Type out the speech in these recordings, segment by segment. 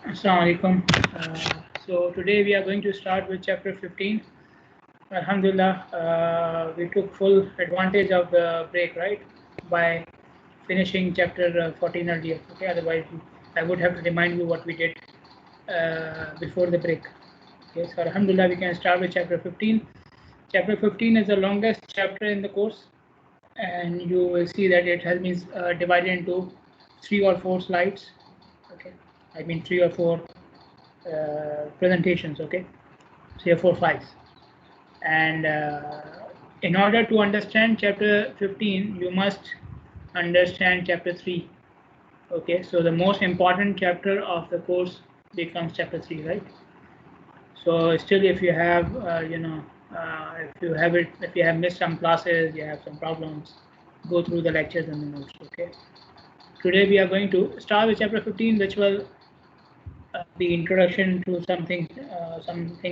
Assalamu alaikum. So today we are going to start with chapter 15. Alhamdulillah, we took full advantage of the break, right? By finishing chapter 14 earlier. Okay, otherwise I would have to remind you what we did before the break. Okay, so Alhamdulillah, we can start with chapter 15. Chapter 15 is the longest chapter in the course, and you will see that it has been divided into 3 or 4 slides. Okay, I mean 3 or 4 presentations. Okay, 3 or 4 files. And in order to understand chapter 15, you must understand chapter 3. Okay, so the most important chapter of the course becomes chapter 3, right? So still, if you have, if you have missed some classes, you have some problems, go through the lectures and the notes. Okay. Today we are going to start with chapter 15, which will be introduction to something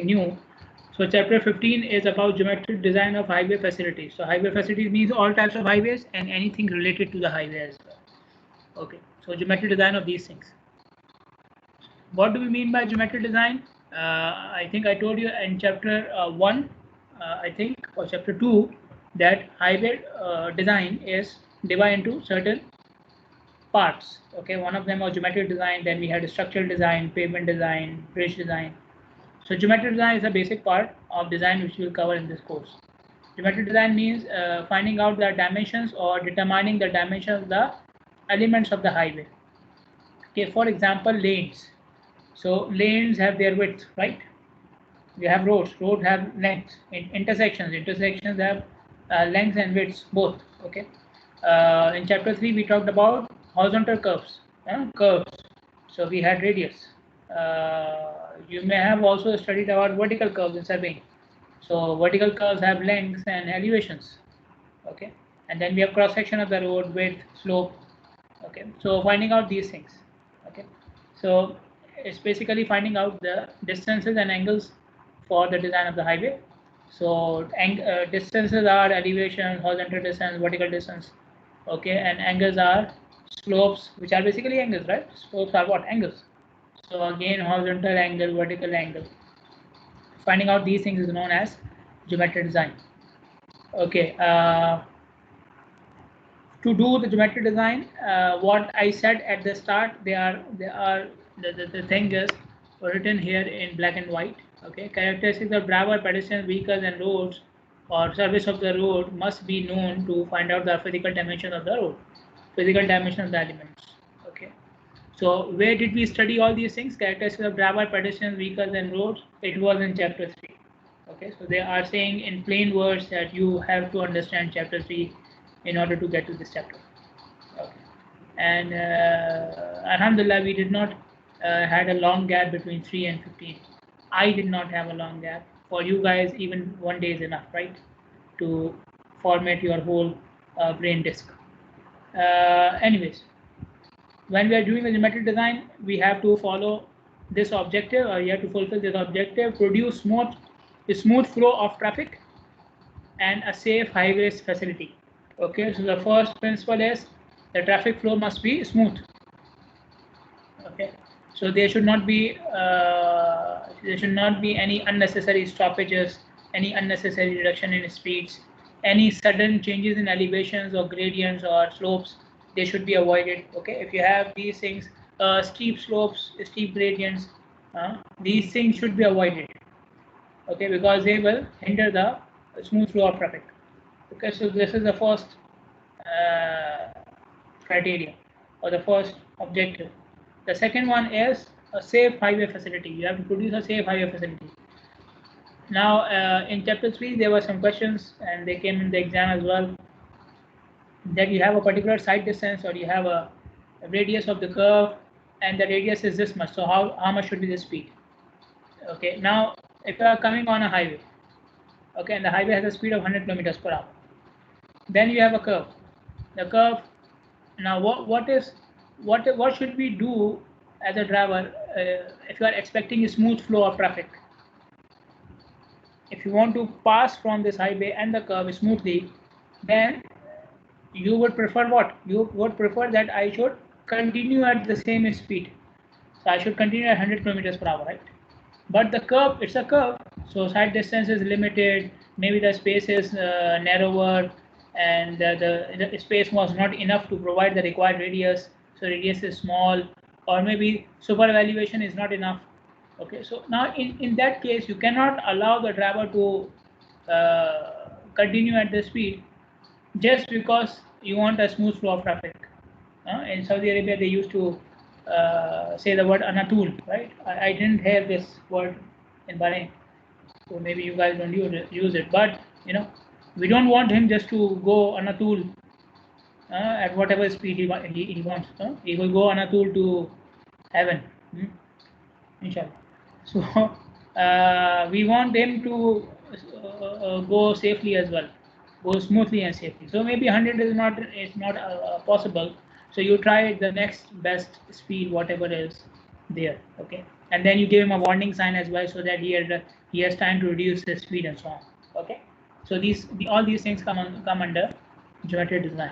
new. So chapter 15 is about geometric design of highway facilities. So highway facilities means all types of highways and anything related to the highway as well. Okay, so geometric design of these things. What do we mean by geometric design? I think I told you in chapter 1, I think, or chapter 2, that highway design is divided into certain parts. Okay, one of them was geometric design, then we had structural design, pavement design, bridge design. So geometric design is a basic part of design which we will cover in this course. Geometric design means finding out the dimensions or determining the dimensions of the elements of the highway. Okay, for example, lanes. So lanes have their width, right? You have roads have length. Intersections have length and widths both. Okay. In chapter 3 we talked about horizontal curves. So we had radius. You may have also studied about vertical curves in surveying. So vertical curves have lengths and elevations. Okay. And then we have cross section of the road, width, slope. Okay. So finding out these things. Okay. So it's basically finding out the distances and angles for the design of the highway. So distances are elevation, horizontal distance, vertical distance. Okay, and angles are slopes, which are basically angles, right? Slopes are what? Angles. So again, horizontal angle, vertical angle. Finding out these things is known as geometric design. Okay. To do the geometric design, what I said at the start, the thing is written here in black and white. Okay, characteristics of driver, pedestrians, vehicles, and roads or surface of the road must be known to find out the physical dimension of the road, physical dimension of the elements. Okay, so where did we study all these things? Characteristics of driver, pedestrians, vehicles, and roads. It was in chapter 3. Okay, so they are saying in plain words that you have to understand chapter 3 in order to get to this chapter. Okay, and Alhamdulillah, we did not had a long gap between 3 and 15. I did not have a long gap. For you guys, even one day is enough, right, to format your whole brain disk. Anyways, when we are doing the geometric design, we have to follow this objective, or you have to fulfill this objective: produce smooth flow of traffic and a safe highways facility. Okay, so the first principle is the traffic flow must be smooth. Okay, so there should not be any unnecessary stoppages, any unnecessary reduction in speeds, any sudden changes in elevations or gradients or slopes. They should be avoided. Okay, if you have these things, steep slopes, steep gradients, these things should be avoided. Okay, because they will hinder the smooth flow of traffic. Okay, so this is the first criteria or the first objective. The second one is a safe highway facility. You have to produce a safe highway facility. Now, in chapter 3, there were some questions and they came in the exam as well, that you have a particular side distance or you have a radius of the curve and the radius is this much. So how much should be the speed? Okay, now if you are coming on a highway, okay, and the highway has a speed of 100 kilometers per hour, then you have a curve. The curve. Now, what should we do as a driver if you are expecting a smooth flow of traffic? If you want to pass from this highway and the curve smoothly, then you would prefer what? You would prefer that I should continue at the same speed. So I should continue at 100 kilometers per hour, right? But the curve, it's a curve, so side distance is limited. Maybe the space is narrower, and the space was not enough to provide the required radius. So radius is small, or maybe super evaluation is not enough. Okay, so now in that case, you cannot allow the driver to continue at the speed just because you want a smooth flow of traffic. In Saudi Arabia, they used to say the word anatul, right? I didn't hear this word in Bahrain, so maybe you guys don't use it. But we don't want him just to go anatul at whatever speed he wants. He will go anatul to heaven, inshallah. So we want them to go safely as well, go smoothly and safely. So maybe 100 is not possible. So you try the next best speed, whatever is there, okay. And then you give him a warning sign as well, so that he has time to reduce the speed and so on, okay. So all these things come under geometric design.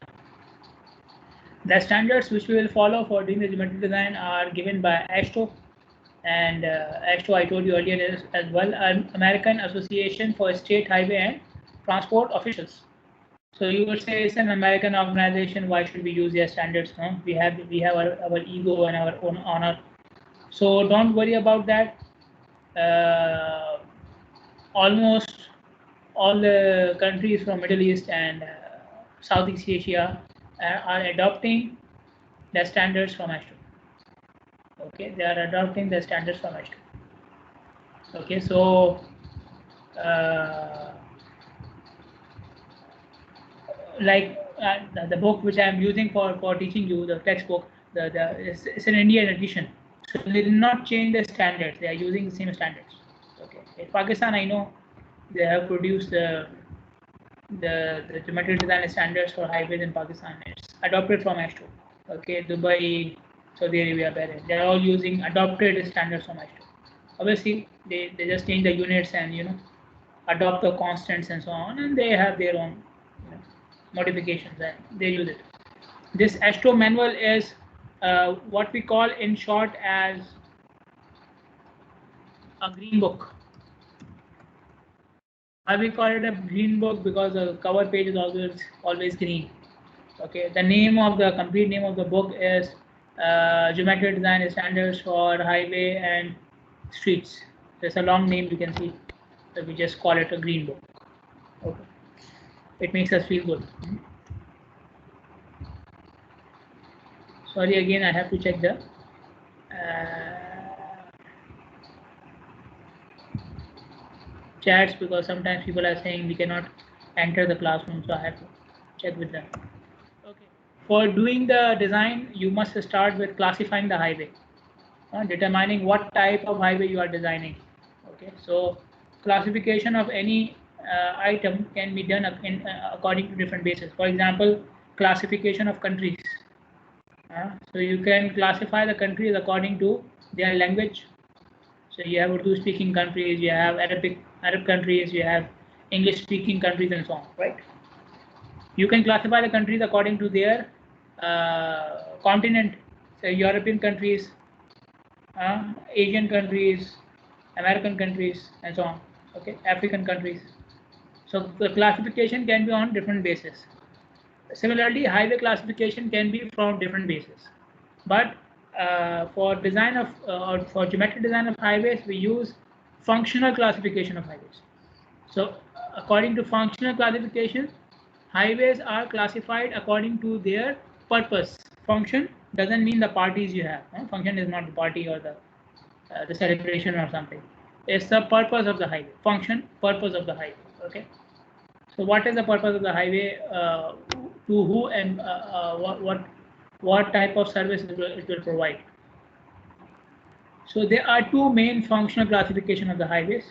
The standards which we will follow for doing the geometric design are given by AASHTO. And AASHTO, I told you earlier, is as well an American Association for State Highway and Transport Officials. So you would say it's an American organization. Why should we use their standards? No? We have our ego and our own honor. So don't worry about that. Almost all the countries from Middle East and Southeast Asia are adopting the standards from AASHTO. Okay, they are adopting the standards from AASHTO. Okay, so like the book which I am using for teaching you, the textbook, it's an Indian edition. So they did not change the standards. They are using the same standards. Okay, in Pakistan, I know they have produced the geometric design standards for highways in Pakistan. It's adopted from AASHTO. Okay, Dubai, Saudi Arabia, Bahrain, they are all using adopted standards from AASHTO. Obviously, they just change the units and adopt the constants and so on, and they have their own modifications and they use it. This AASHTO manual is what we call in short as a green book. Why we call it a green book? Because the cover page is always green. Okay, the complete name of the book is Geometric Design Standards for Highway and Streets. There's a long name, you can see, so we just call it a green book. Okay, it makes us feel good. Sorry, again I have to check the chats, because sometimes people are saying we cannot enter the classroom, so I have to check with them. Okay, for doing the design, you must start with classifying the highway, determining what type of highway you are designing. Okay, so classification of any item can be done according to different bases. For example, classification of countries. So you can classify the countries according to their language. So you have Urdu speaking countries, you have Arab countries, you have English speaking countries, and so on, right? You can classify the countries according to their continent. So European countries, Asian countries, American countries, and so on. Okay, African countries. So the classification can be on different bases. Similarly, highway classification can be from different bases. But for design of or for geometric design of highways, we use functional classification of highways. So according to functional classification, highways are classified according to their purpose. Function doesn't mean the parties you have. Function is not the party or the celebration or something. It's the purpose of the highway. Function, purpose of the highway. Okay. So what is the purpose of the highway? To who and what type of service it will provide? So there are two main functional classification of the highways,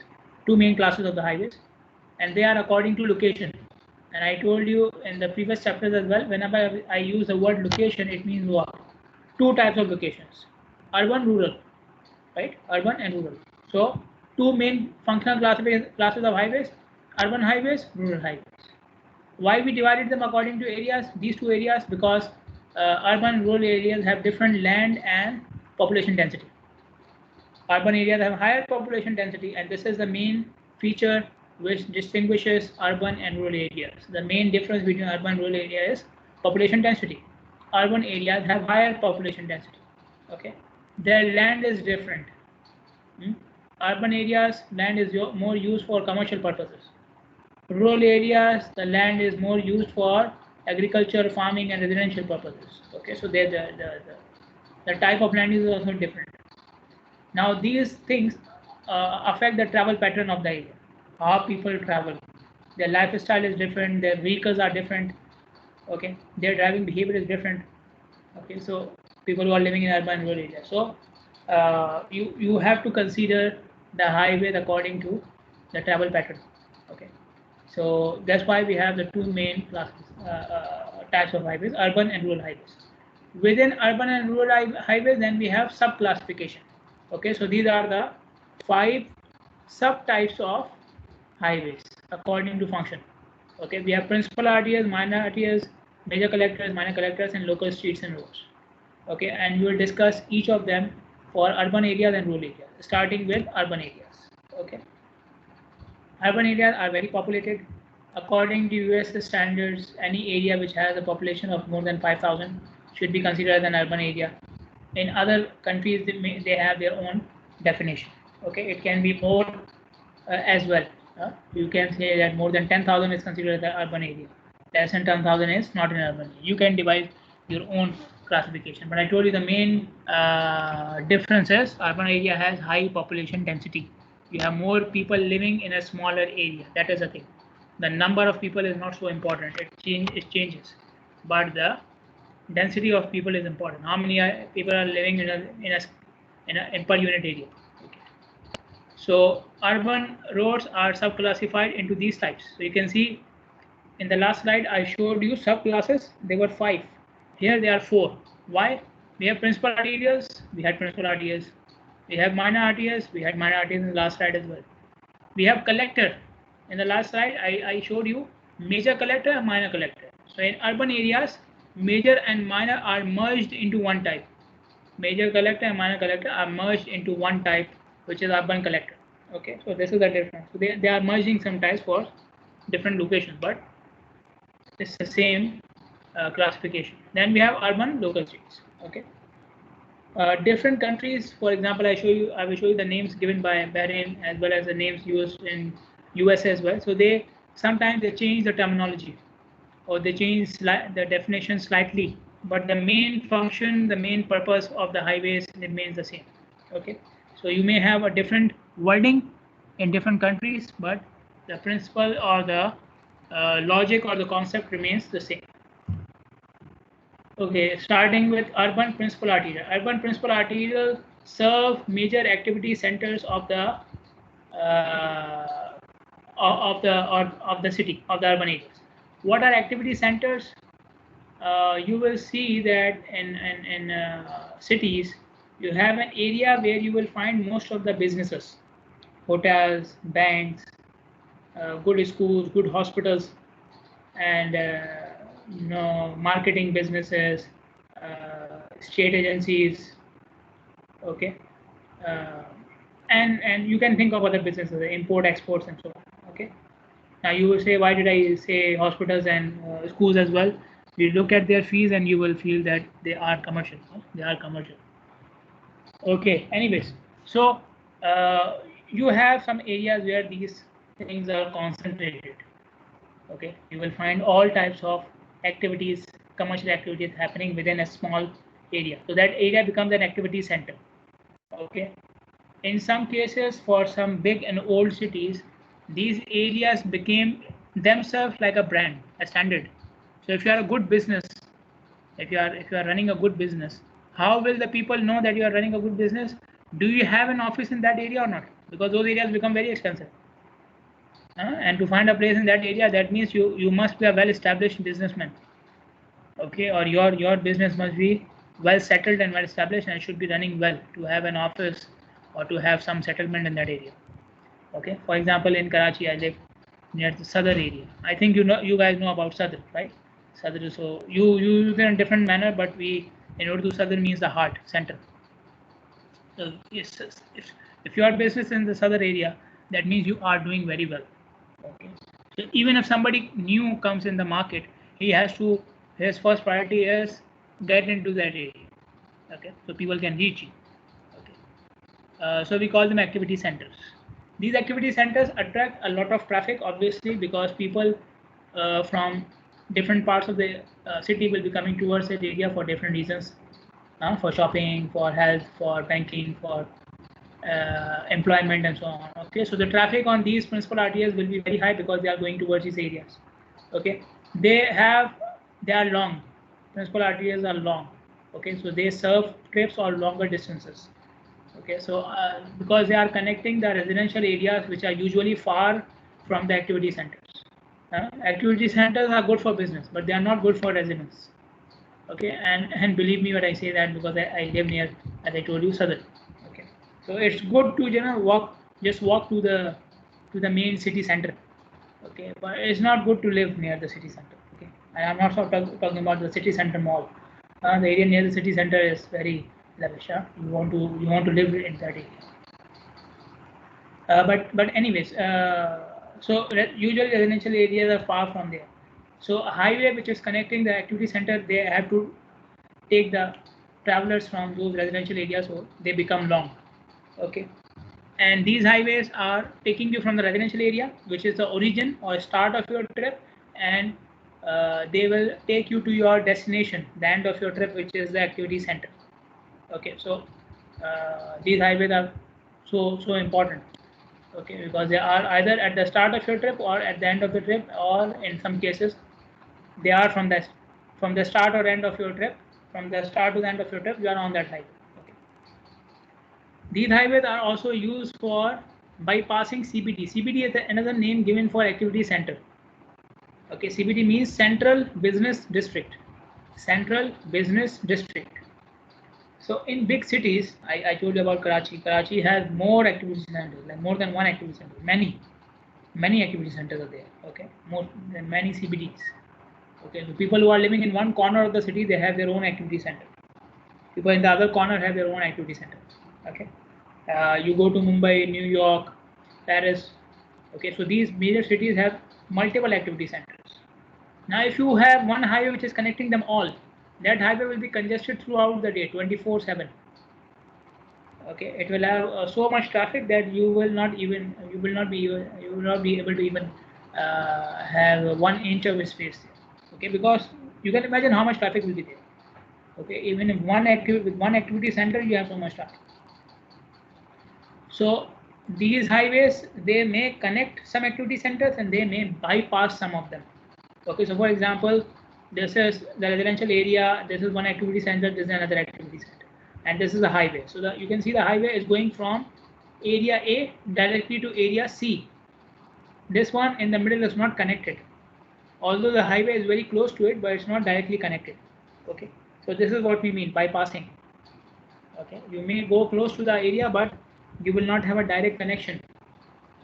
two main classes of the highways, and they are according to location. And I told you in the previous chapters as well, whenever I use the word location, it means what? Two types of locations, urban, rural, right? Urban and rural. So two main functional classes of highways, urban highways, rural highways. Why we divided them according to areas, these two areas? Because urban and rural areas have different land and population density. Urban areas have higher population density, and this is the main feature which distinguishes urban and rural areas. The main difference between urban and rural area is population density. Urban areas have higher population density. Okay, their land is different. Urban areas, land is more used for commercial purposes. Rural areas, the land is more used for agriculture, farming, and residential purposes. Okay, so the type of land is also different. Now these things affect the travel pattern of the area, how people travel. Their lifestyle is different, their vehicles are different, okay, their driving behavior is different. Okay, so people who are living in urban and rural areas. So you have to consider the highways according to the travel pattern. Okay, so that's why we have the two main classes, types of highways: urban and rural highways. Within urban and rural highways, then we have sub-classification. Okay, so these are the 5 subtypes of highways according to function. Okay, we have principal arterials, minor arterials, major collectors, minor collectors, and local streets and roads. Okay, and we will discuss each of them for urban areas and rural areas, starting with urban areas. Okay, urban areas are very populated. According to US standards, any area which has a population of more than 5,000 should be considered as an urban area. In other countries, they have their own definition. Okay, it can be more as well. You can say that more than 10,000 is considered as an urban area. Less than 10,000 is not an urban area. You can devise your own classification. But I told you the main difference is urban area has high population density. You have more people living in a smaller area. That is the thing. The number of people is not so important. It changes, but the density of people is important. How many people are living in per unit area? Okay. So urban roads are subclassified into these types. So you can see in the last slide I showed you subclasses. There were 5. Here there are 4. Why? We have principal arterials. We had principal arterials. We have minor arterials. We had minor arterials in the last slide as well. We have collector. In the last slide I showed you major collector and minor collector. So in urban areas, major and minor are merged into one type. Major collector and minor collector are merged into one type, which is urban collector. Okay, so this is the difference. So they are merging some types for different locations, but it's the same classification. Then we have urban local streets. Okay, different countries. For example, I will show you the names given by Bahrain as well as the names used in US as well. So they sometimes they change the terminology or they change the definition slightly, but the main function, the main purpose of the highways remains the same. Okay, so you may have a different wording in different countries, but the principle or the logic or the concept remains the same. Okay, starting with urban principal arterial. Urban principal arterial serve major activity centers of the city, of the urban areas. What are activity centers? You will see that in cities, you have an area where you will find most of the businesses, hotels, banks, good schools, good hospitals, and marketing businesses, state agencies. Okay, uh, and you can think of other businesses, import, exports, and so on. Okay. Now you will say, why did I say hospitals and schools as well? You look at their fees and you will feel that they are commercial. They are commercial. Okay. Anyways, so you have some areas where these things are concentrated. Okay. You will find all types of activities, commercial activities happening within a small area. So that area becomes an activity center. Okay. In some cases, for some big and old cities, these areas became themselves like a brand, a standard. So if you are a good business, if you are running a good business, how will the people know that you are running a good business? Do you have an office in that area or not? Because those areas become very expensive. And to find a place in that area, that means you must be a well-established businessman. Okay, or your business must be well settled and well established, and it should be running well to have an office or to have some settlement in that area. Okay, for example, in Karachi, I live near the Sadr area. I think you guys know about Sadr, right? Sadr. So you use it in a different manner, but we in Urdu Sadr means the heart, center. So if your business in the southern area, that means you are doing very well. Okay. So even if somebody new comes in the market, he has to, his first priority is get into that area. Okay. So people can reach you. Okay. So we call them activity centers. These activity centers attract a lot of traffic, obviously, because people from different parts of the city will be coming towards that area for different reasons, for shopping, for health, for banking, for employment, and so on. Okay, so the traffic on these principal arterials will be very high because they are going towards these areas. Okay, they are long. Principal arterials are long. Okay, so they serve trips or longer distances. Okay, so because they are connecting the residential areas which are usually far from the activity centers. Activity centers are good for business, but they are not good for residents. Okay, and believe me when I say that, because I live near, as I told you, southern. Okay, so it's good to walk to the main city center. Okay, but it's not good to live near the city center. Okay, and I'm not talking about the city center mall. The area near the city center is very lavish. You want to live in that area. But anyways, so usually residential areas are far from there. So a highway which is connecting the activity center, they have to take the travelers from those residential areas, so they become long. Okay, and these highways are taking you from the residential area, which is the origin or start of your trip, and they will take you to your destination, the end of your trip, which is the activity center. Okay, so these highways are so important. Okay, because they are either at the start of your trip or at the end of the trip, or in some cases they are from the start or end of your trip. From the start to the end of your trip, you are on that highway. Okay. These highways are also used for bypassing CBD. CBD is another name given for activity center. Okay, CBD means Central Business District. Central Business District. So in big cities, I told you about Karachi. Karachi has more activity centers, like more than one activity center. Many activity centers are there. Okay, more than many CBDs. Okay, so people who are living in one corner of the city, they have their own activity center. People in the other corner have their own activity center. Okay, you go to Mumbai, New York, Paris. Okay, so these major cities have multiple activity centers. Now, if you have one highway which is connecting them all, that highway will be congested throughout the day, 24/7. Okay, it will have so much traffic that you will not be able to even have 1 inch of space there. Okay, because you can imagine how much traffic will be there. Okay, even if with one activity center, you have so much traffic. So these highways, they may connect some activity centers and they may bypass some of them. Okay, so for example, this is the residential area, this is one activity center, this is another activity center, and this is a highway. So you can see the highway is going from area A directly to area C. This one in the middle is not connected, although the highway is very close to it, but it's not directly connected. Okay, so this is what we mean bypassing. Okay, you may go close to the area, but you will not have a direct connection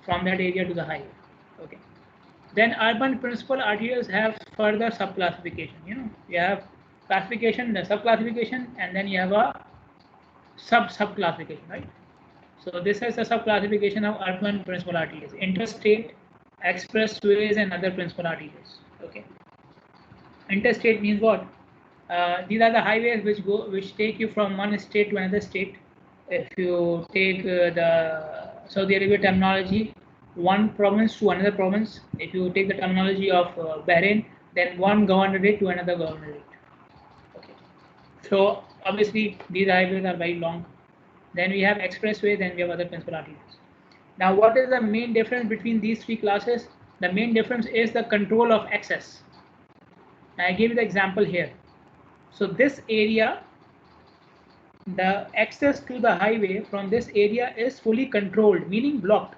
from that area to the highway. Okay, then urban principal arterials have further sub-classification. You have classification, the sub-classification, and then you have a sub-classification, right? So this is a sub-classification of urban principal arterials: interstate, expressways, and other principal arterials. Okay, interstate means what? These are the highways which take you from one state to another state. If you take the Saudi Arabia terminology, one province to another province. If you take the terminology of Bahrain, then one governorate to another governorate. Okay. So obviously these highways are very long. Then we have expressways, then we have other principal arteries. Now, what is the main difference between these three classes? The main difference is the control of access. I give you the example here. So this area, the access to the highway from this area is fully controlled, meaning blocked.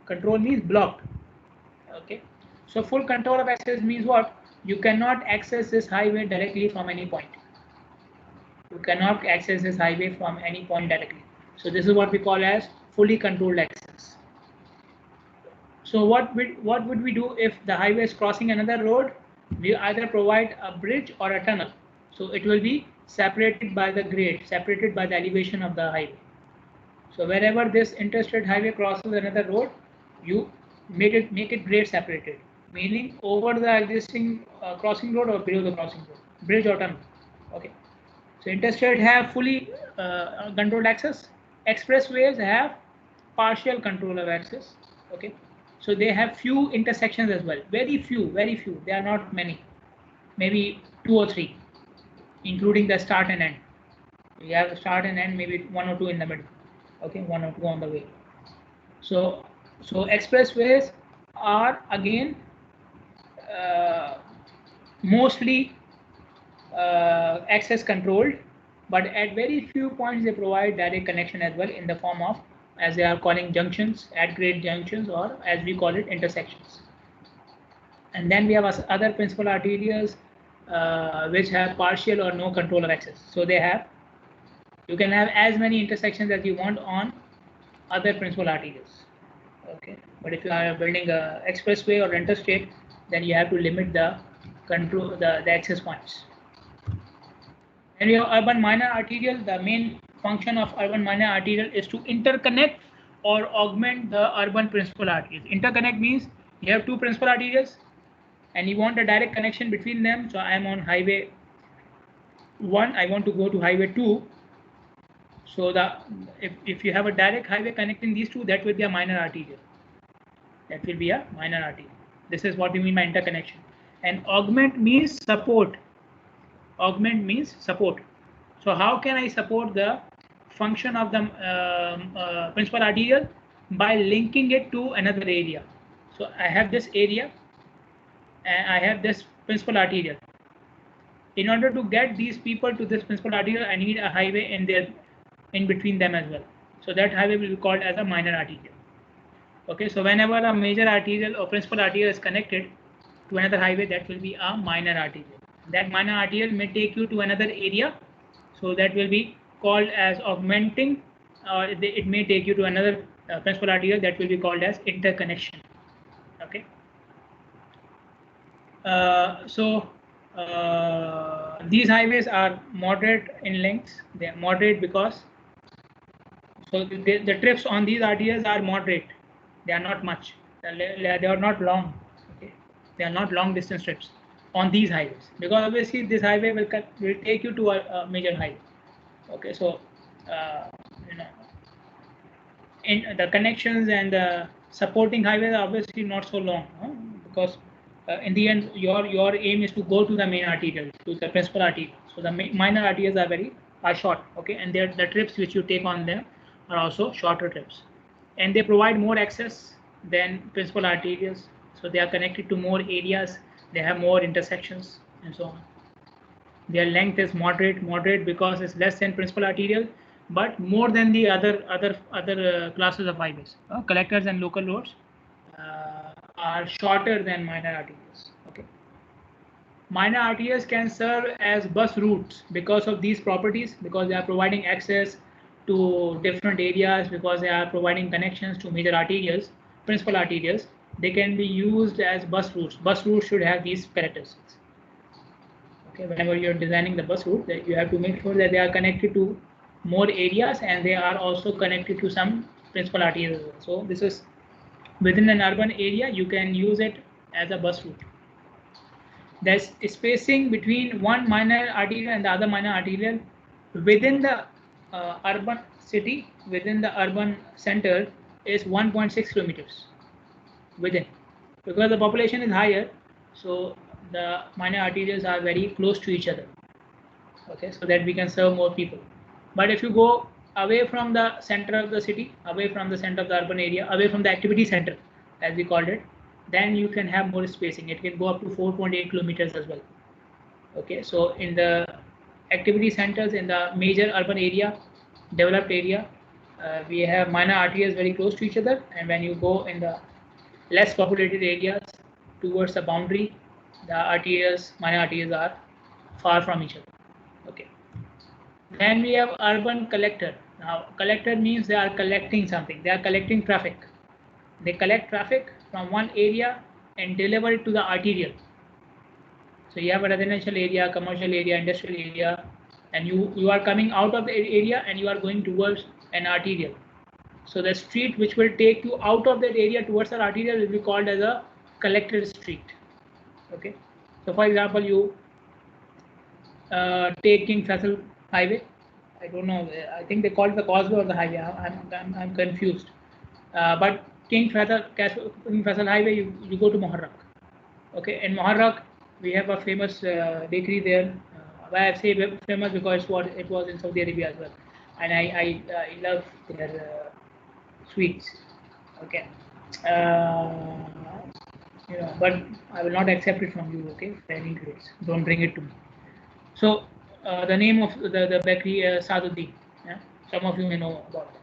Control means blocked. Okay, so full control of access means what? You cannot access this highway directly from any point. You cannot access this highway from any point directly. So this is what we call as fully controlled access. So what would we do if the highway is crossing another road? We either provide a bridge or a tunnel. So it will be separated by the grade, separated by the elevation of the highway. So wherever this interstate highway crosses another road, you make it grade separated, meaning over the existing crossing road or below the crossing road, bridge or tunnel. Okay. So interstate have fully controlled access. Expressways have partial control of access. Okay. So they have few intersections as well. Very few, very few. They are not many. Maybe 2 or 3, including the start and end. You have start and end, maybe 1 or 2 in the middle. Okay, 1 or 2 on the way. So expressways are again mostly access controlled, but at very few points they provide direct connection as well in the form of, as they are calling, junctions, at grade junctions, or as we call it, intersections. And then we have other principal arterials which have partial or no control of access. So you can have as many intersections as you want on other principal arterials. Okay, but if you are building a expressway or interstate, then you have to limit the control, the access points. And we have urban minor arterial. The main function of urban minor arterial is to interconnect or augment the urban principal arteries. Interconnect means you have two principal arterials and you want a direct connection between them. So I am on highway 1, I want to go to highway 2. So if you have a direct highway connecting these two, that will be a minor arterial. That will be a minor arterial. This is what we mean by interconnection. And augment means support. Augment means support. So how can I support the function of the principal arterial? By linking it to another area. So I have this area and I have this principal arterial. In order to get these people to this principal arterial, I need a highway in between them as well. So that highway will be called as a minor arterial. Okay, so whenever a major arterial or principal arterial is connected to another highway, that will be a minor arterial. That minor arterial may take you to another area, so that will be called as augmenting, or it may take you to another principal arterial, that will be called as interconnection. Okay. These highways are moderate in length. They are moderate because the trips on these arterials are moderate. They are not much. They are not long. Okay, they are not long distance trips on these highways, because obviously this highway will take you to a major highway. Okay, so you know, in the connections and the supporting highways are obviously not so long, because in the end your aim is to go to the main arterial, to the principal arterial. So the minor arterials are short. Okay, and the trips which you take on them are also shorter trips, and they provide more access than principal arterials. So they are connected to more areas, they have more intersections and so on. Their length is moderate because it's less than principal arterial, but more than the other classes of highways. Collectors and local roads are shorter than minor arterials. Okay. Minor arterials can serve as bus routes because of these properties, because they are providing access to different areas, because they are providing connections to major arterials, principal arterials. They can be used as bus routes. Bus routes should have these characteristics. Okay, whenever you're designing the bus route, that you have to make sure that they are connected to more areas and they are also connected to some principal arterials. So this is within an urban area, you can use it as a bus route. There's spacing between one minor arterial and the other minor arterial within the urban city, within the urban center, is 1.6 kilometers within, because the population is higher, so the minor arterials are very close to each other. Okay, so that we can serve more people. But if you go away from the center of the city, away from the center of the urban area, away from the activity center, as we called it, then you can have more spacing. It can go up to 4.8 kilometers as well. Okay, so in the activity centers, in the major urban area, developed area, we have minor arterials very close to each other, and when you go in the less populated areas towards the boundary, the minor arterials are far from each other. Okay. Then we have urban collector. Now, collector means they are collecting something. They are collecting traffic. They collect traffic from one area and deliver it to the arterial. So you have a residential area, commercial area, industrial area, and you are coming out of the area and you are going towards an arterial. So the street which will take you out of that area towards the arterial will be called as a collected street. Okay. So for example, you take King Faisal Highway. I don't know. I think they call it the causeway or the highway. I'm confused. But King Faisal Highway, you go to Muharrak. Okay, in Muharrak we have a famous bakery there. Why I say famous because it was in Saudi Arabia as well, and I love their sweets. Okay, but I will not accept it from you. Okay, for any grades, don't bring it to me. So the name of the bakery Saduddin. Yeah? Some of you may know about that.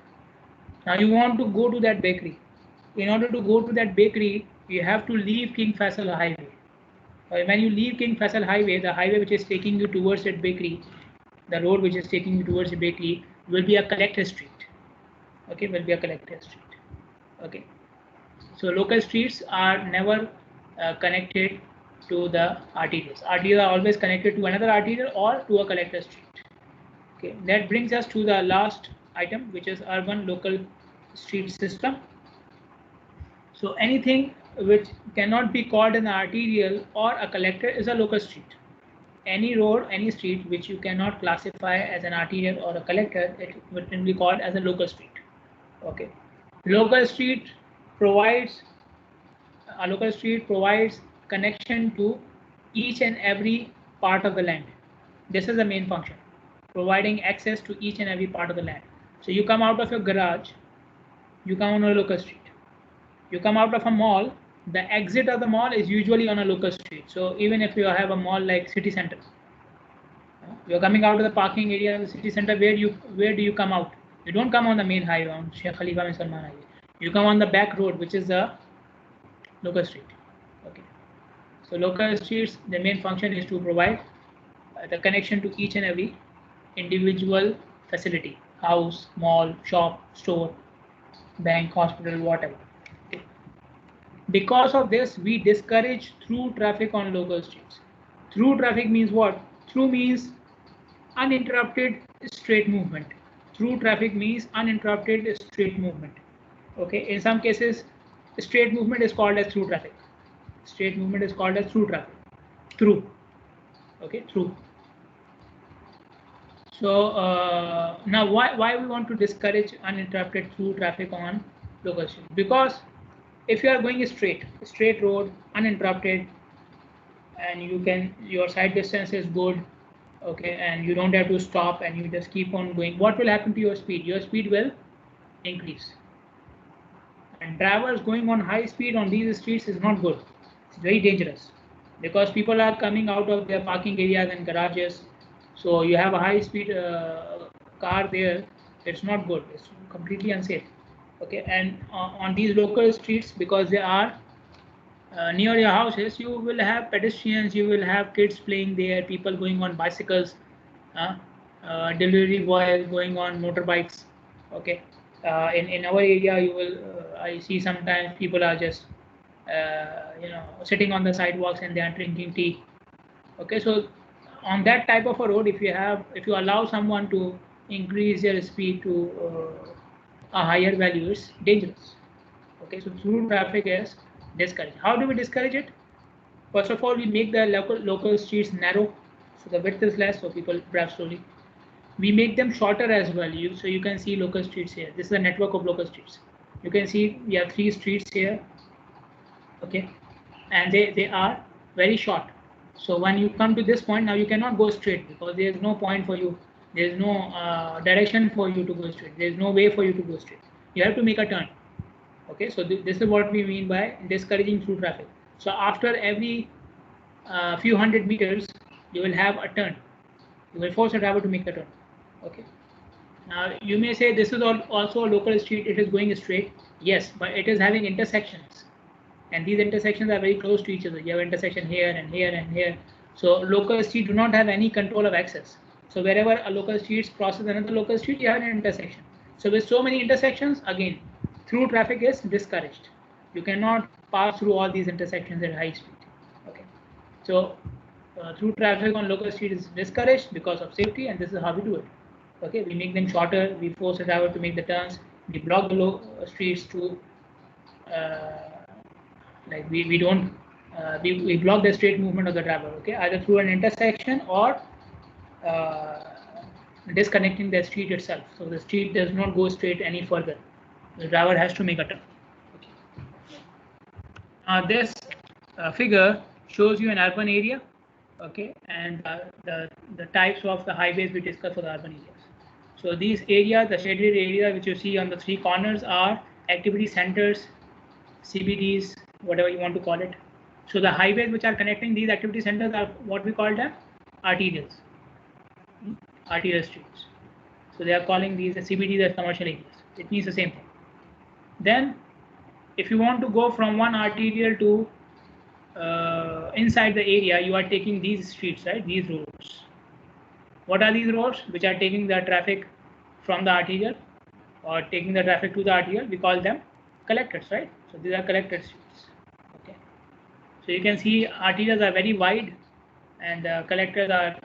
Now you want to go to that bakery. In order to go to that bakery, you have to leave King Faisal Highway. When you leave King Faisal Highway, the highway which is taking you towards that bakery, the road which is taking you towards the bakery will be a collector street. Okay, will be a collector street. Okay, so local streets are never connected to the arterials. Arterials are always connected to another arterial or to a collector street. Okay, that brings us to the last item, which is urban local street system. So anything which cannot be called an arterial or a collector is a local street. Any road, any street which you cannot classify as an arterial or a collector, it will be called as a local street. Okay, local street provides connection to each and every part of the land. This is the main function, providing access to each and every part of the land. So you come out of your garage, you come on a local street. You come out of a mall, the exit of the mall is usually on a local street. So even if you have a mall like city center, you're coming out of the parking area of the city center, where do you come out? You don't come on the main highway, on Sheikh Khalifa bin Salman highway. You come on the back road, which is the local street. Okay. So local streets, the main function is to provide the connection to each and every individual facility, house, mall, shop, store, bank, hospital, whatever. Okay. Because of this, we discourage through traffic on local streets. Through traffic means what? Through means uninterrupted straight movement. Through traffic means uninterrupted straight movement. Okay. In some cases, straight movement is called as through traffic. Straight movement is called as through traffic. Through. Okay. Through. So now why we want to discourage uninterrupted through traffic on local streets? Because if you are going straight road, uninterrupted, and your side distance is good, okay, and you don't have to stop and you just keep on going, what will happen to your speed? Your speed will increase. And drivers going on high speed on these streets is not good. It's very dangerous because people are coming out of their parking areas and garages. So you have a high speed car there. It's not good. It's completely unsafe. Okay, and on these local streets, because they are near your houses, you will have pedestrians, you will have kids playing there, people going on bicycles, delivery boys going on motorbikes. Okay, in our area, you will I see sometimes people are just sitting on the sidewalks and they are drinking tea. Okay, so on that type of a road, if you allow someone to increase their speed to a higher value, is dangerous. Okay, so through traffic is discouraged. How do we discourage it? First of all, we make the local streets narrow, so the width is less, so people drive slowly. We make them shorter as well. So you can see local streets here. This is a network of local streets. You can see we have 3 streets here. Okay, and they are very short. So when you come to this point, now you cannot go straight because there is no point for you. There is no direction for you to go straight. There is no way for you to go straight. You have to make a turn. Okay, so this is what we mean by discouraging through traffic. So after every few hundred meters, you will have a turn. You will force a driver to make a turn. Okay. Now you may say this is also a local street. It is going straight. Yes, but it is having intersections, and these intersections are very close to each other. You have intersection here and here and here. So local streets do not have any control of access. So wherever a local street crosses another local street, you have an intersection. So with so many intersections, again, through traffic is discouraged. You cannot pass through all these intersections at high speed. Okay. So through traffic on local street is discouraged because of safety, and this is how we do it. Okay, we make them shorter, we force the driver to make the turns, we block the streets to like we don't we block the straight movement of the driver. Okay, either through an intersection or uh, disconnecting the street itself, so the street does not go straight any further. The driver has to make a turn. Okay. This figure shows you an urban area, okay, and the types of the highways we discussed for the urban areas. So these areas, the shaded area which you see on the three corners, are activity centers, CBDs, whatever you want to call it. So the highways which are connecting these activity centers are what we call them arterials, arterial streets. So they are calling these CBDs as commercial areas. It means the same thing. Then, if you want to go from one arterial to inside the area, you are taking these streets, right? These roads. What are these roads which are taking the traffic from the arterial or taking the traffic to the arterial? We call them collectors, right? So these are collector streets. Okay. So you can see arterials are very wide and collectors are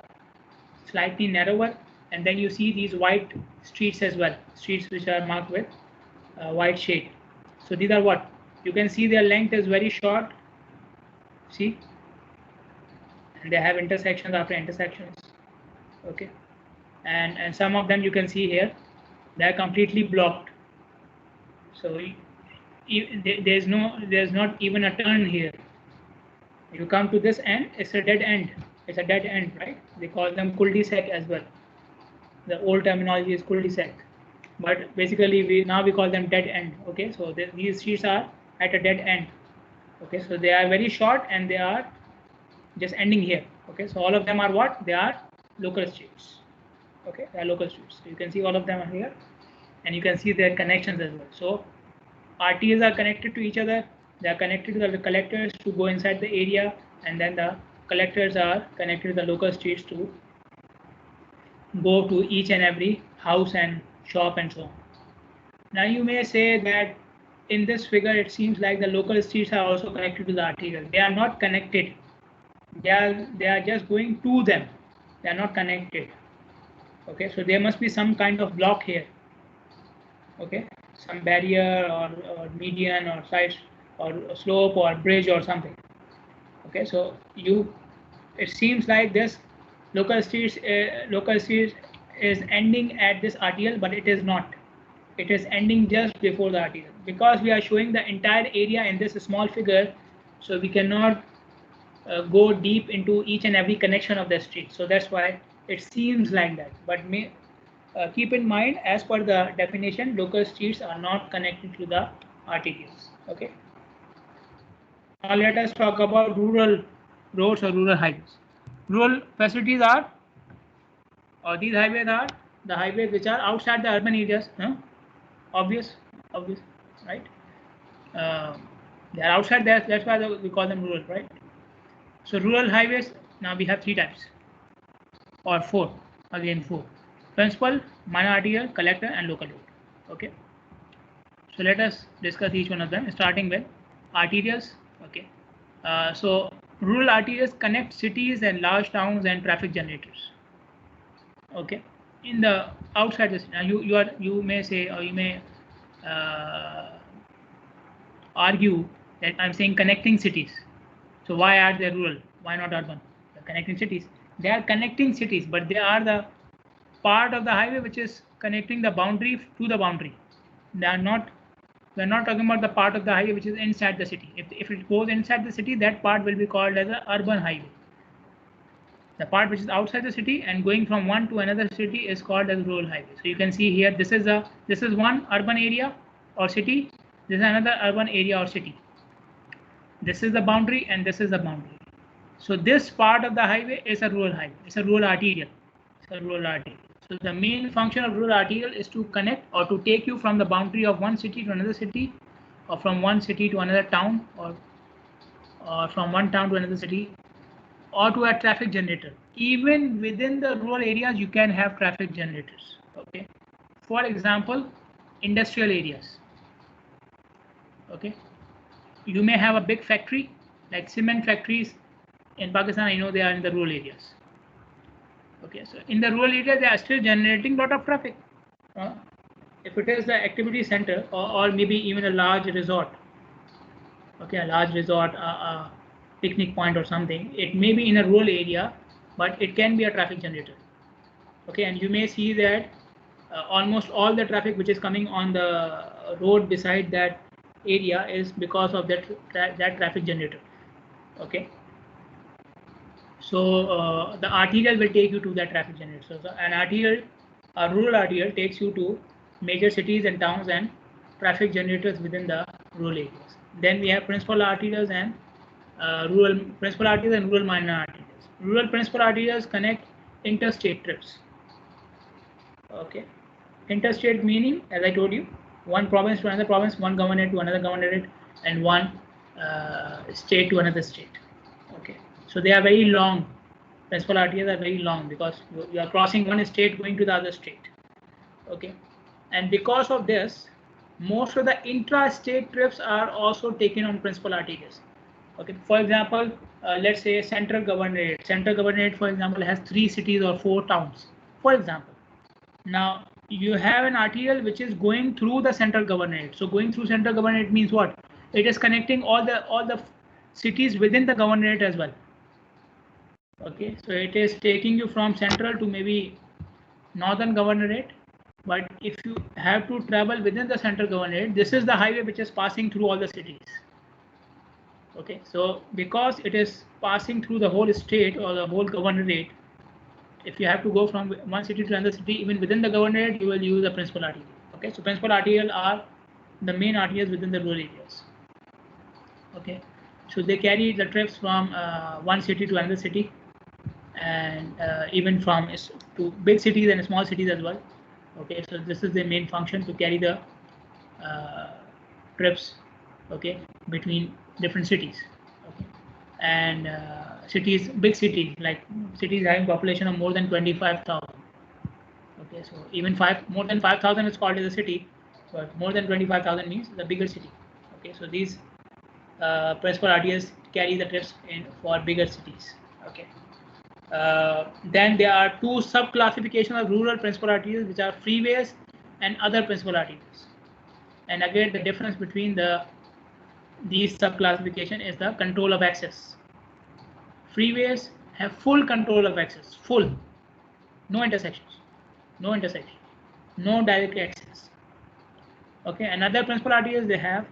slightly narrower, and then you see these white streets as well, streets which are marked with white shade. So these are what you can see, their length is very short, see, and they have intersections after intersections. Okay, and some of them you can see here, they are completely blocked. So there's not even a turn here. You come to this end, it's a dead end. It's a dead end, right? They call them cul-de-sac as well. The old terminology is cul-de-sac, but basically we call them dead end. Okay, so these streets are at a dead end. Okay, so they are very short and they are just ending here. Okay, so all of them are what? They are local streets. Okay, they are local streets. So you can see all of them are here, and you can see their connections as well. So RTs are connected to each other. They are connected to the collectors to go inside the area, and then the collectors are connected to the local streets to go to each and every house and shop and so on. Now you may say that in this figure it seems like the local streets are also connected to the arterial. They are not connected. They are just going to them. They are not connected. Okay, so there must be some kind of block here. Okay, some barrier or median or side or slope or bridge or something. Okay, so it seems like this local streets is ending at this arterial, but it is not. It is ending just before the arterial, because we are showing the entire area in this small figure, so we cannot go deep into each and every connection of the street. So that's why it seems like that, but keep in mind, as per the definition, local streets are not connected to the arterials. Okay. Now let us talk about rural roads or rural highways. Rural facilities are, or these highways are the highways which are outside the urban areas. Obvious, right? They are outside there. That's why we call them rural, right? So rural highways. Now we have three types, or four. Again, four: principal, minor arterial, collector, and local road. Okay. So let us discuss each one of them, starting with arterials. Okay. So rural arterials connect cities and large towns and traffic generators. Okay. In the outside the city, now you may say, or you may argue that I'm saying connecting cities. So why are they rural? Why not urban? They're connecting cities. They are connecting cities, but they are the part of the highway which is connecting the boundary to the boundary. They are not. We're not talking about the part of the highway which is inside the city. If it goes inside the city, that part will be called as an urban highway. The part which is outside the city and going from one to another city is called as rural highway. So you can see here, this is one urban area or city. This is another urban area or city. This is the boundary and this is the boundary. So this part of the highway is a rural highway. It's a rural arterial. It's a rural arterial. So the main function of rural arterial is to connect or to take you from the boundary of one city to another city, or from one city to another town, or from one town to another city, or to a traffic generator. Even within the rural areas, you can have traffic generators. Okay. For example, industrial areas. Okay. You may have a big factory, like cement factories In Pakistan, I know they are in the rural areas. Okay, so in the rural area, they are still generating a lot of traffic. If it is the activity center or maybe even a large resort, okay, a large resort, a picnic point or something, it may be in a rural area, but it can be a traffic generator. Okay, and you may see that almost all the traffic which is coming on the road beside that area is because of that traffic generator. Okay, so the arterial will take you to that traffic generator. So an arterial, a rural arterial takes you to major cities and towns and traffic generators within the rural areas. Then we have principal arterials and rural minor arterials. Rural principal arterials connect interstate trips. Okay, interstate meaning, as I told you, one province to another province, one governorate to another governorate, and one state to another state. Okay, so they are very long. Principal arteries are very long because you are crossing one state going to the other state. Okay, and because of this, most of the intra-state trips are also taken on principal arteries. Okay, for example, let's say central governorate. Central governorate, for example, has 3 cities or 4 towns. For example, now you have an arterial which is going through the central governorate. So going through central governorate means what? It is connecting all the cities within the governorate as well. Okay, so it is taking you from central to maybe northern governorate. But if you have to travel within the central governorate, this is the highway which is passing through all the cities. Okay, so because it is passing through the whole state or the whole governorate, if you have to go from one city to another city, even within the governorate, you will use the principal arterial. Okay, so principal arterial are the main arteries within the rural areas. Okay, so they carry the trips from one city to another city, and even from to big cities and small cities as well. Okay, so this is the main function, to carry the trips, okay, between different cities. Okay, and cities, big cities, like cities having population of more than 25,000. Okay, so even more than 5,000 is called as a city, but more than 25,000 means the bigger city. Okay, so these principal arteries carry the trips in for bigger cities. Okay. Then there are 2 sub-classifications of rural principal arteries, which are freeways and other principal arteries. And again, the difference between these sub-classification is the control of access. Freeways have full control of access, full, no intersections, no direct access. Okay, and other principal arteries, they have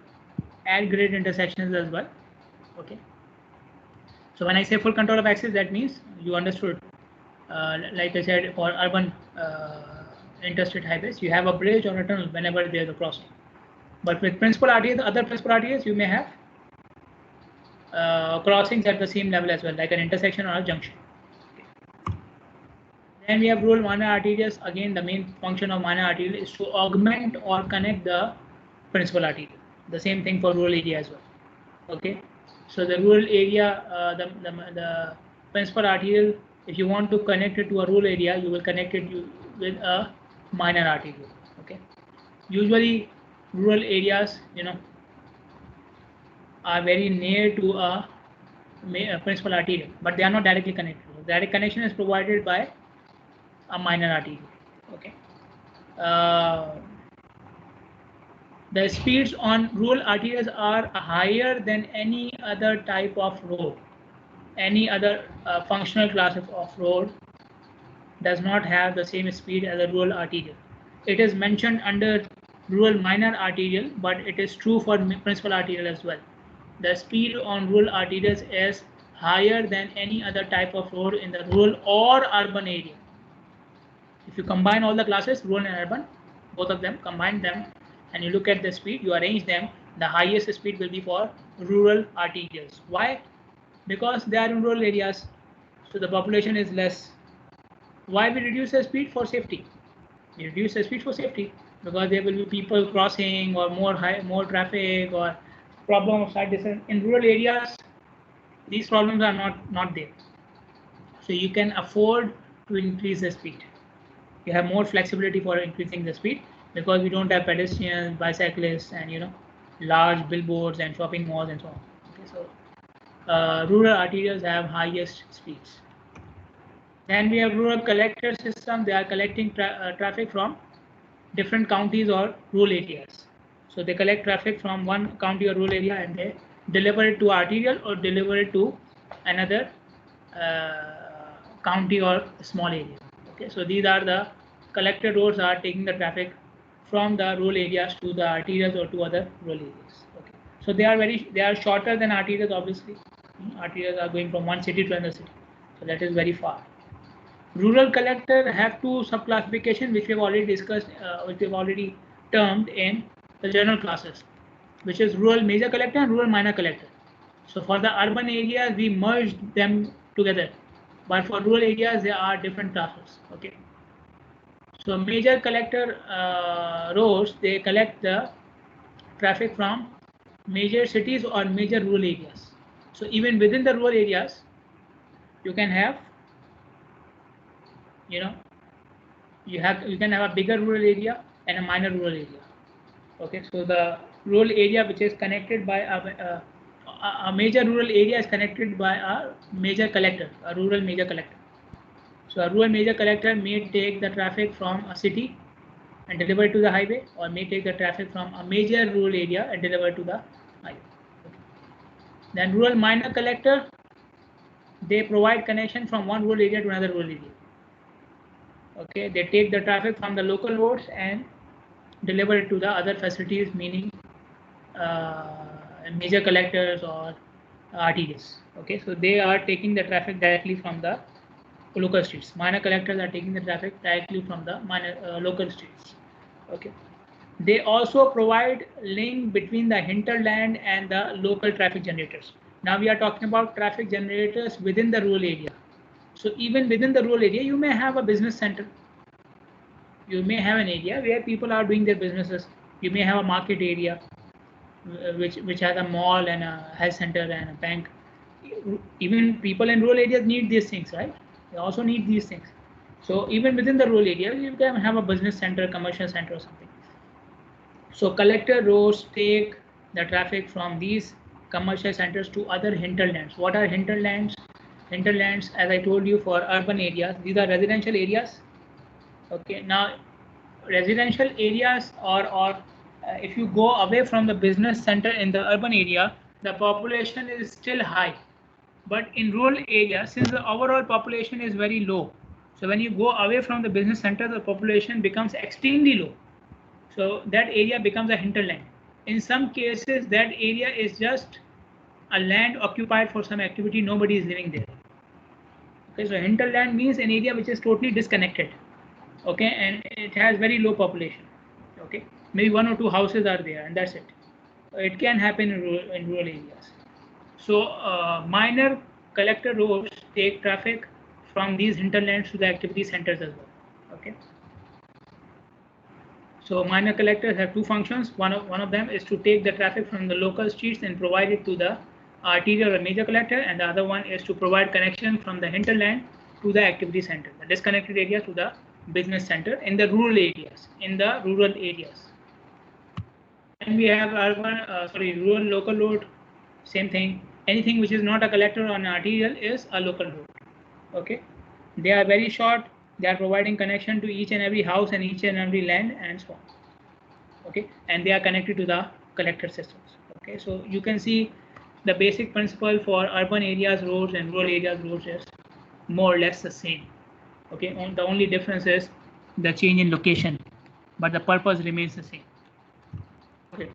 at grade intersections as well. Okay, so when I say full control of access, that means you understood. Like I said, for urban interstate highways, you have a bridge or a tunnel whenever there's a crossing. But with principal arteries, other principal arteries, you may have crossings at the same level as well, like an intersection or a junction. Okay. Then we have rural minor arteries. Again, the main function of minor artery is to augment or connect the principal artery. The same thing for rural area as well. Okay, so the rural area, the principal arterial, if you want to connect it to a rural area, you will connect it with a minor arterial. Okay, usually rural areas, are very near to a principal arterial, but they are not directly connected. Direct connection is provided by a minor arterial. Okay. The speeds on rural arterials are higher than any other type of road. Any other functional class of road does not have the same speed as a rural arterial. It is mentioned under rural minor arterial, but it is true for principal arterial as well. The speed on rural arterials is higher than any other type of road in the rural or urban area. If you combine all the classes, rural and urban, both of them, combine them, and you look at the speed, you arrange them, the highest speed will be for rural arterials. Why? Because they are in rural areas, so the population is less. Why we reduce the speed? For safety. We reduce the speed for safety because there will be people crossing or more traffic or problem of side distance. In rural areas, these problems are not there. So you can afford to increase the speed. You have more flexibility for increasing the speed because we don't have pedestrians, bicyclists, and large billboards and shopping malls and so on. Okay, so rural arterials have highest speeds. Then we have rural collector system. They are collecting traffic from different counties or rural areas. So they collect traffic from one county or rural area and they deliver it to arterial or deliver it to another county or small area. Okay, so these are the collector roads are taking the traffic from the rural areas to the arterials or to other rural areas. Okay, so they are shorter than arterials obviously. Arterials are going from one city to another city, so that is very far. Rural collector have two subclassification which we have already discussed, which we have already termed in the general classes, which is rural major collector and rural minor collector. So for the urban areas we merged them together, but for rural areas there are different classes. Okay. So major collector roads, they collect the traffic from major cities or major rural areas. So even within the rural areas, you can have, you know, you can have a bigger rural area and a minor rural area. Okay, so the rural area which is connected by a major rural area is connected by a major collector, a rural major collector. So a rural major collector may take the traffic from a city and deliver it to the highway, or may take the traffic from a major rural area and deliver it to the highway. Okay. Then rural minor collector, they provide connection from one rural area to another rural area. Okay, they take the traffic from the local roads and deliver it to the other facilities, meaning major collectors or RTDs. Okay, so they are taking the traffic directly from the local streets. Minor collectors are taking the traffic directly from the local streets. Okay, they also provide link between the hinterland and the local traffic generators. Now we are talking about traffic generators within the rural area. So even within the rural area, you may have a business center. You may have an area where people are doing their businesses. You may have a market area, which has a mall and a health center and a bank. Even people in rural areas need these things, right? They also need these things. So even within the rural area, you can have a business center, commercial center, or something. So collector roads take the traffic from these commercial centers to other hinterlands. What are hinterlands? Hinterlands, as I told you, for urban areas, these are residential areas. Okay, now residential areas or if you go away from the business center in the urban area, the population is still high. But in rural areas, since the overall population is very low, so when you go away from the business center, the population becomes extremely low. So that area becomes a hinterland. In some cases, that area is just a land occupied for some activity, nobody is living there. Okay, so hinterland means an area which is totally disconnected. Okay, and it has very low population. Okay, maybe one or two houses are there and that's it. It can happen in rural areas. So minor collector roads take traffic from these hinterlands to the activity centers as well. Okay, so minor collectors have two functions. One of them is to take the traffic from the local streets and provide it to the arterial or major collector, and the other one is to provide connection from the hinterland to the activity center, the disconnected area to the business center in the rural areas. And we have rural local road. Same thing. Anything which is not a collector or an arterial is a local road. Okay, they are very short. They are providing connection to each and every house and each and every land and so on. Okay, and they are connected to the collector systems. Okay, so you can see the basic principle for urban areas roads and rural areas roads is more or less the same. Okay, the only difference is the change in location, but the purpose remains the same. Okay,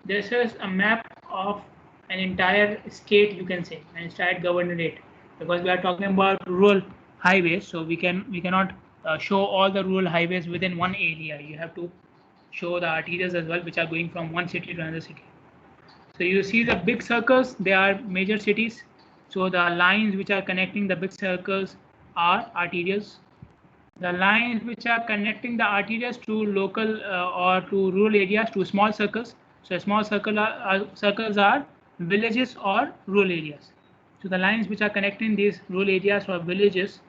this is a map of an entire state, you can say, an entire governorate, because we are talking about rural highways, so we cannot show all the rural highways within one area. You have to show the arterials as well, which are going from one city to another city. So you see the big circles, they are major cities. So the lines which are connecting the big circles are arterials. The lines which are connecting the arterials to local or to rural areas to small circles. So small circles are villages or rural areas. So the lines which are connecting these rural areas or villages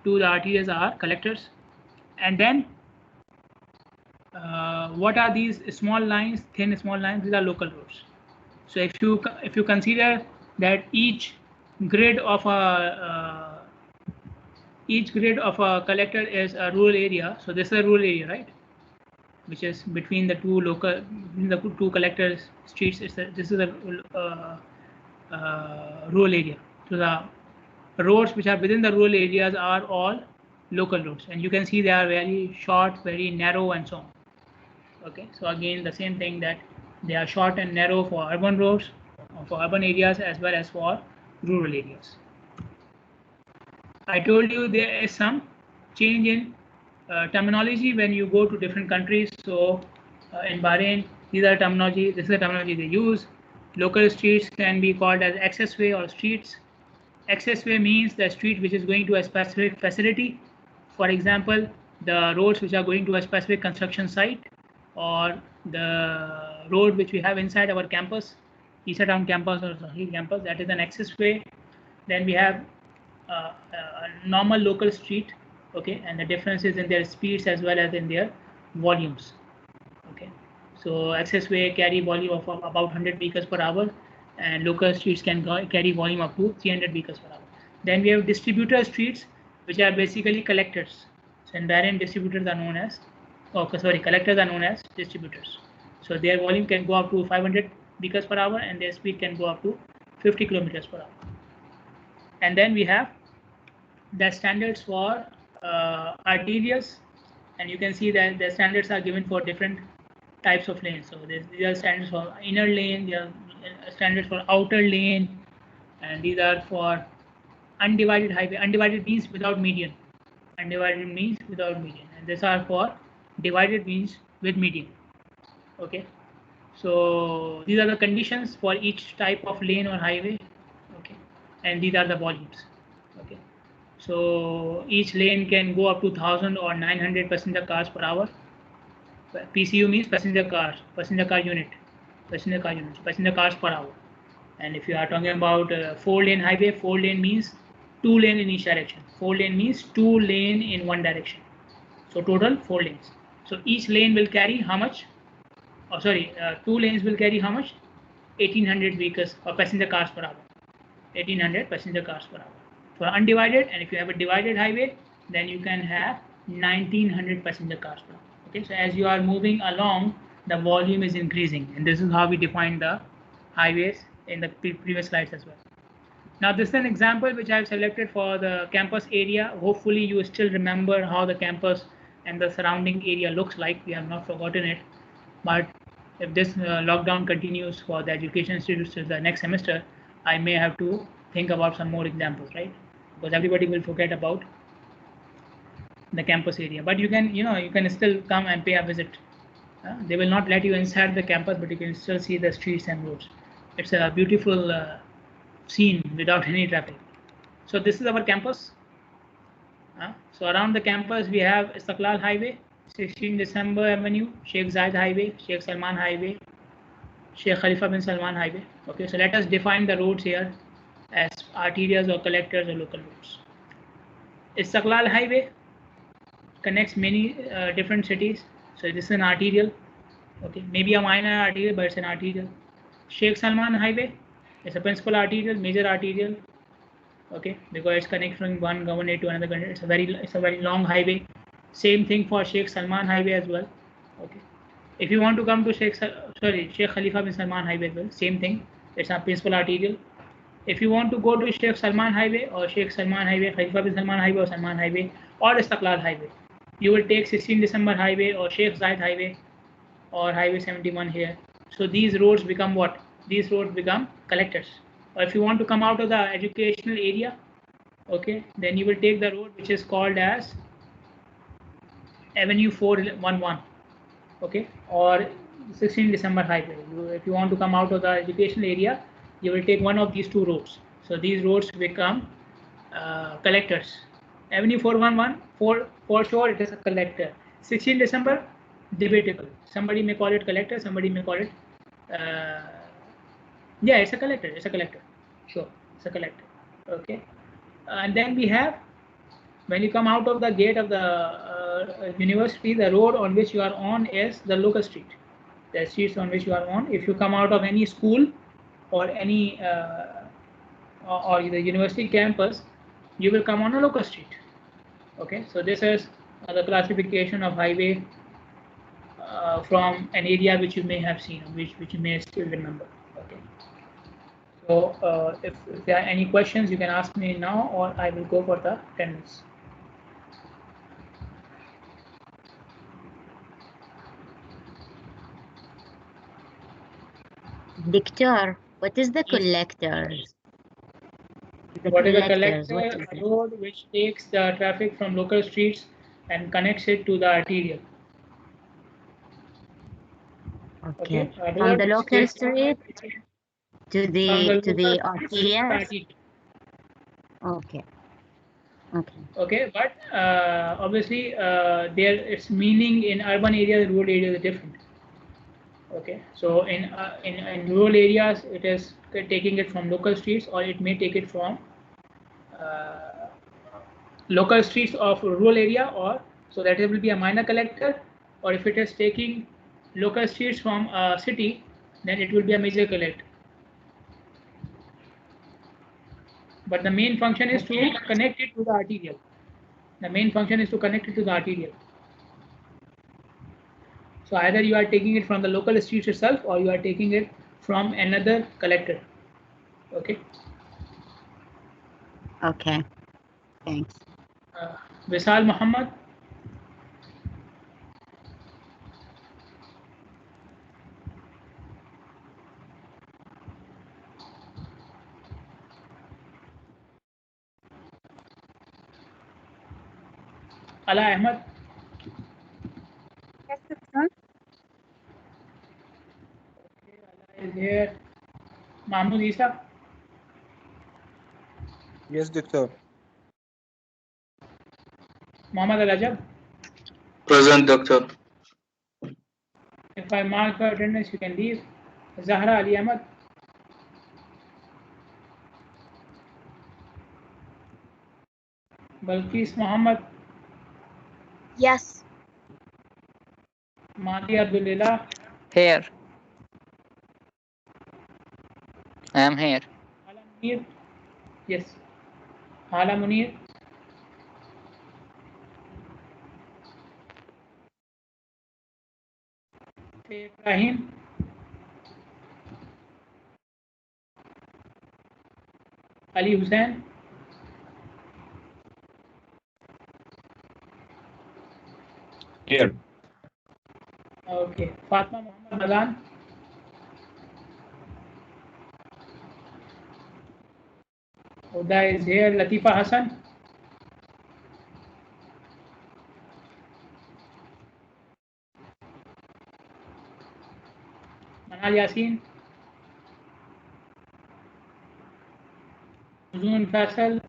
to the arterials are collectors. And then what are these small lines, thin small lines? These are local roads. So if you consider that each grid of a collector is a rural area. So this is a rural area, right? Which is between the two collectors streets. This is a rural area. So the roads which are within the rural areas are all local roads, and you can see they are very short, very narrow, and so on. Okay, so again the same thing, that they are short and narrow for urban roads, for urban areas, as well as for rural areas. I told you there is some change in terminology when you go to different countries. So in Bahrain, these are terminology. This is the terminology they use. Local streets can be called as accessway or streets. Accessway means the street which is going to a specific facility. For example, the roads which are going to a specific construction site, or the road which we have inside our campus, Isa Town campus or Sahil campus, that is an accessway. Then we have a normal local street, okay, and the difference is in their speeds as well as in their volumes. Okay, so accessway carry volume of about 100 vehicles per hour, and local streets can carry volume up to 300 vehicles per hour. Then we have distributor streets, which are basically collectors. So in Bahrain, distributors are known as, collectors are known as distributors. So their volume can go up to 500 vehicles per hour, and their speed can go up to 50 kilometers per hour. And then we have the standards for arterials, and you can see that the standards are given for different types of lanes. So these are standards for inner lane, there are standards for outer lane, and these are for undivided highway. Undivided means without median. Undivided means without median, and these are for divided means with median. Okay, so these are the conditions for each type of lane or highway. Okay, and these are the volumes. Okay, so each lane can go up to 1000 or 900 passenger cars per hour. PCU means passenger car unit, passenger cars per hour. And if you are talking about 4-lane highway, 4-lane means 2 lane in each direction. 4 lane means 2 lane in one direction. So total 4 lanes. So each lane will carry how much? 2 lanes will carry how much? 1800 vehicles or passenger cars per hour. 1800 passenger cars per hour. For undivided, and if you have a divided highway, then you can have 1900 passenger cars per hour. Okay, so as you are moving along, the volume is increasing, and this is how we define the highways in the previous slides as well. Now this is an example which I have selected for the campus area. Hopefully you still remember how the campus and the surrounding area looks like. We have not forgotten it. But if this lockdown continues for the education institutes till the next semester, I may have to think about some more examples, right? Because everybody will forget about the campus area. But you can still come and pay a visit. They will not let you inside the campus, but you can still see the streets and roads. It's a beautiful scene without any traffic. So this is our campus. So around the campus we have Istiqlal Highway, 16 December Avenue, Sheikh Zayed Highway, Sheikh Salman Highway, Sheikh Khalifa bin Salman Highway. Okay, so let us define the roads here as arterials or collectors or local roads. Istiqlal Highway connects many different cities. So this is an arterial. Okay, maybe a minor arterial, but it's an arterial. Sheikh Salman Highway is a principal arterial, major arterial. Okay, because it's connecting one governorate to another governorate. It's a very long highway. Same thing for Sheikh Salman Highway as well. Okay, if you want to come to Sheikh Khalifa bin Salman Highway as well, same thing. It's a principal arterial. If you want to go to Sheikh Salman Highway or Sheikh Salman Highway, Khalifa bin Salman Highway or Salman Highway or Istiqlal Highway, you will take 16 December Highway or Sheikh Zayed Highway or Highway 71 here. So these roads become what? These roads become collectors. Or if you want to come out of the educational area, okay, then you will take the road which is called as Avenue 411, okay, or 16 December Highway. If you want to come out of the educational area, you will take one of these two roads. So these roads become collectors. Avenue 411, for sure it is a collector. 16 December, debatable. Somebody may call it collector, somebody may call it yeah, it's a collector. It's a collector. Sure, it's a collector. Okay, and then we have, when you come out of the gate of the university, the road on which you are on is the local street. The streets on which you are on. If you come out of any school or any or the university campus, you will come on a local street. Okay, so this is the classification of highway from an area which you may have seen, which you may still remember. Okay, so if there are any questions, you can ask me now, or I will go for the attendance. Victor, what is the collectors? What is the collector? A road which takes the traffic from local streets and connects it to the arterial. Okay. From the local street to the arterial. Okay. Okay. Okay, but obviously there its meaning in urban areas, rural areas are different. Okay, so in rural areas, it is taking it from local streets, or it may take it from local streets of rural area, or so that it will be a minor collector, or if it is taking local streets from a city, then it will be a major collector. But the main function is to connect it to the arterial. The main function is to connect it to the arterial. So either you are taking it from the local streets itself, or you are taking it from another collector. Okay. Okay. Thanks. Visal Muhammad. Ala Ahmed. Yes, sir. Okay, Ala is here. Mahmoud Isa. Yes, doctor. Muhammad Al Ajab. Present, doctor. If I mark your attendance, you can leave. Zahra Ali Ahmed. Balkis Muhammad. Yes. Madi Abdulillah. Here. I am here. Hala Munir. Yes. Hala Munir. Ibrahim. Ali Hussain. Here. Okay. Fatma Muhammad Madan. Huda is here. Latifa Hassan. Manal Yasin. Uzun Faisal.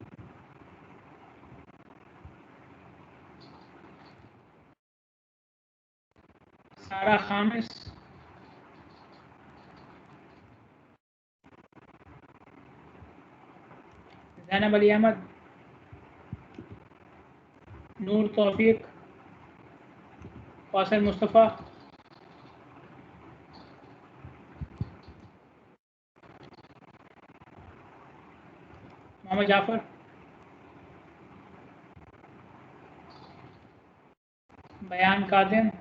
Sara Khamis. Zainab Ali Ahmad. Noor Tawfiq. Faisal Mustafa. Mohammed Jafar. Bayan Kadim.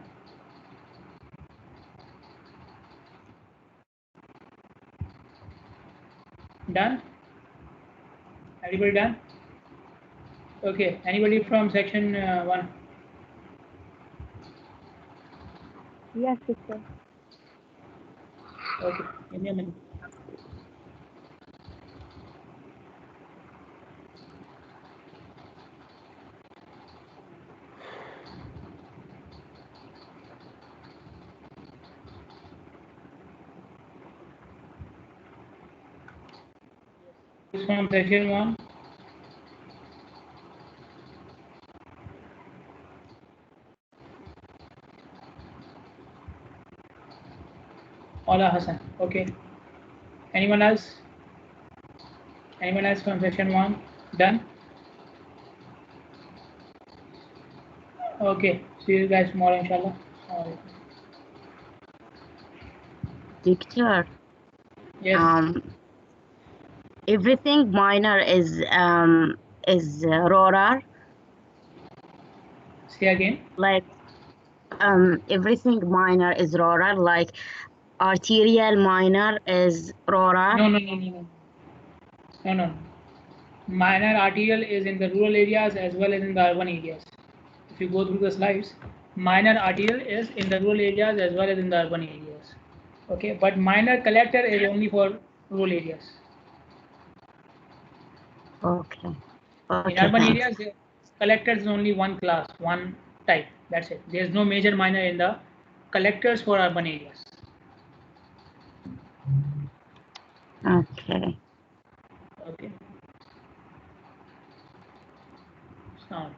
Done? Everybody done? Okay. Anybody from section 1? Yes, sir. Okay. Give me a minute. This from section 1. Ola Hassan. Okay. Anyone else? Anyone else from section 1? Done? Okay. See you guys tomorrow, inshallah. Alright. Victor. Yes. everything minor is rural. Say again. Like everything minor is rural. Like arterial minor is rural. No. Minor arterial is in the rural areas as well as in the urban areas. If you go through the slides, minor arterial is in the rural areas as well as in the urban areas. Okay, but minor collector is only for rural areas. Okay. In urban areas, collectors is only one class, one type. That's it. There is no major minor in the collectors for urban areas. Okay. Okay. So